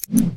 Welcome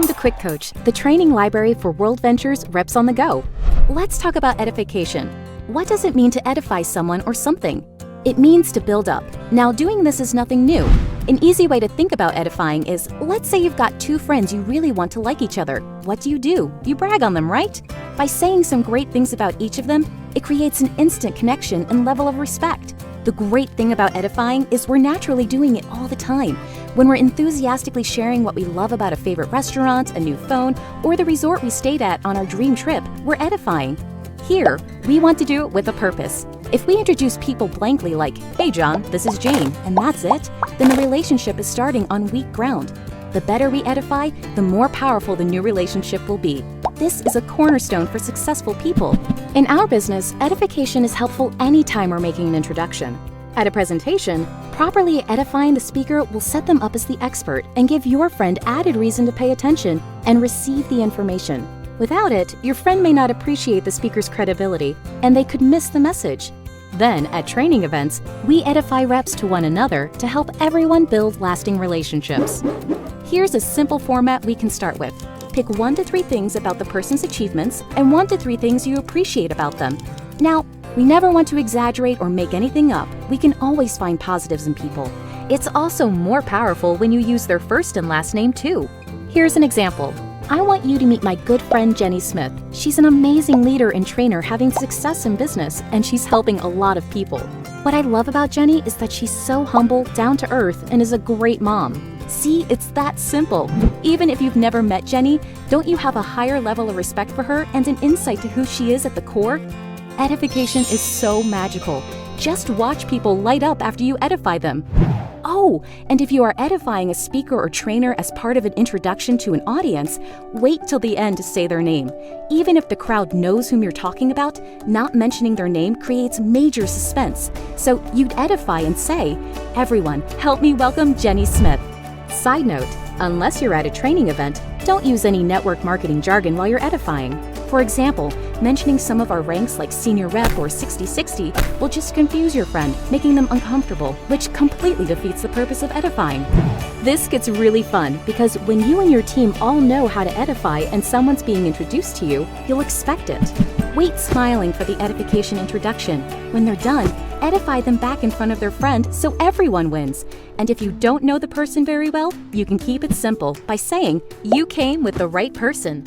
to QuickCoach, the training library for World Ventures reps on the go. Let's talk about edification. What does it mean to edify someone or something? It means to build up. Now, doing this is nothing new. An easy way to think about edifying is, let's say you've got two friends you really want to like each other. What do? You brag on them, right? By saying some great things about each of them, it creates an instant connection and level of respect. The great thing about edifying is we're naturally doing it all the time. When we're enthusiastically sharing what we love about a favorite restaurant, a new phone, or the resort we stayed at on our dream trip, we're edifying. Here, we want to do it with a purpose. If we introduce people blankly like, "Hey John, this is Jane," and that's it, then the relationship is starting on weak ground. The better we edify, the more powerful the new relationship will be. This is a cornerstone for successful people. In our business, edification is helpful anytime we're making an introduction. At a presentation, properly edifying the speaker will set them up as the expert and give your friend added reason to pay attention and receive the information. Without it, your friend may not appreciate the speaker's credibility, and they could miss the message. Then, at training events, we edify reps to one another to help everyone build lasting relationships. Here's a simple format we can start with. Pick 1 to 3 things about the person's achievements and 1 to 3 things you appreciate about them. Now, we never want to exaggerate or make anything up. We can always find positives in people. It's also more powerful when you use their first and last name too. Here's an example. I want you to meet my good friend Jenny Smith. She's an amazing leader and trainer having success in business, and she's helping a lot of people. What I love about Jenny is that she's so humble, down to earth, and is a great mom. See, it's that simple. Even if you've never met Jenny, don't you have a higher level of respect for her and an insight to who she is at the core? Edification is so magical. Just watch people light up after you edify them. Oh, and if you are edifying a speaker or trainer as part of an introduction to an audience, wait till the end to say their name. Even if the crowd knows whom you're talking about, not mentioning their name creates major suspense. So you'd edify and say, "Everyone, help me welcome Jenny Smith." Side note, unless you're at a training event, don't use any network marketing jargon while you're edifying. For example, mentioning some of our ranks like senior rep or 60/60 will just confuse your friend, making them uncomfortable, which completely defeats the purpose of edifying. This gets really fun because when you and your team all know how to edify and someone's being introduced to you, you'll expect it. Wait smiling for the edification introduction. When they're done, edify them back in front of their friend so everyone wins. And if you don't know the person very well, you can keep it simple by saying, "You came with the right person."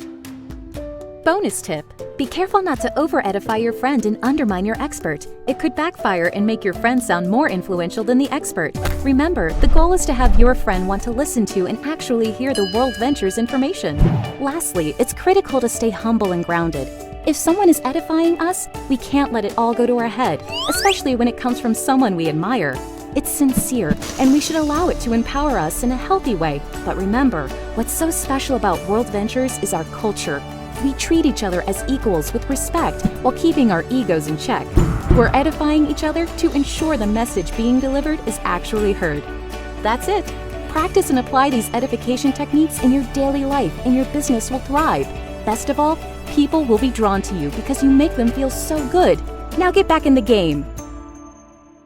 Bonus tip: be careful not to over-edify your friend and undermine your expert. It could backfire and make your friend sound more influential than the expert. Remember, the goal is to have your friend want to listen to and actually hear the World Ventures information. Lastly, it's critical to stay humble and grounded. If someone is edifying us, we can't let it all go to our head, especially when it comes from someone we admire. It's sincere, and we should allow it to empower us in a healthy way. But remember, what's so special about World Ventures is our culture. We treat each other as equals with respect while keeping our egos in check. We're edifying each other to ensure the message being delivered is actually heard. That's it. Practice and apply these edification techniques in your daily life, and your business will thrive. Best of all, people will be drawn to you because you make them feel so good. Now get back in the game.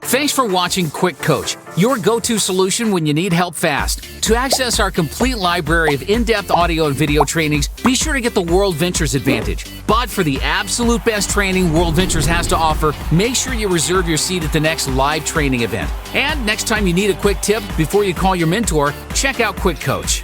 Thanks for watching QuickCoach, your go-to solution when you need help fast. To access our complete library of in-depth audio and video trainings, be sure to get the World Ventures Advantage. But for the absolute best training World Ventures has to offer, make sure you reserve your seat at the next live training event. And next time you need a quick tip before you call your mentor, check out QuickCoach.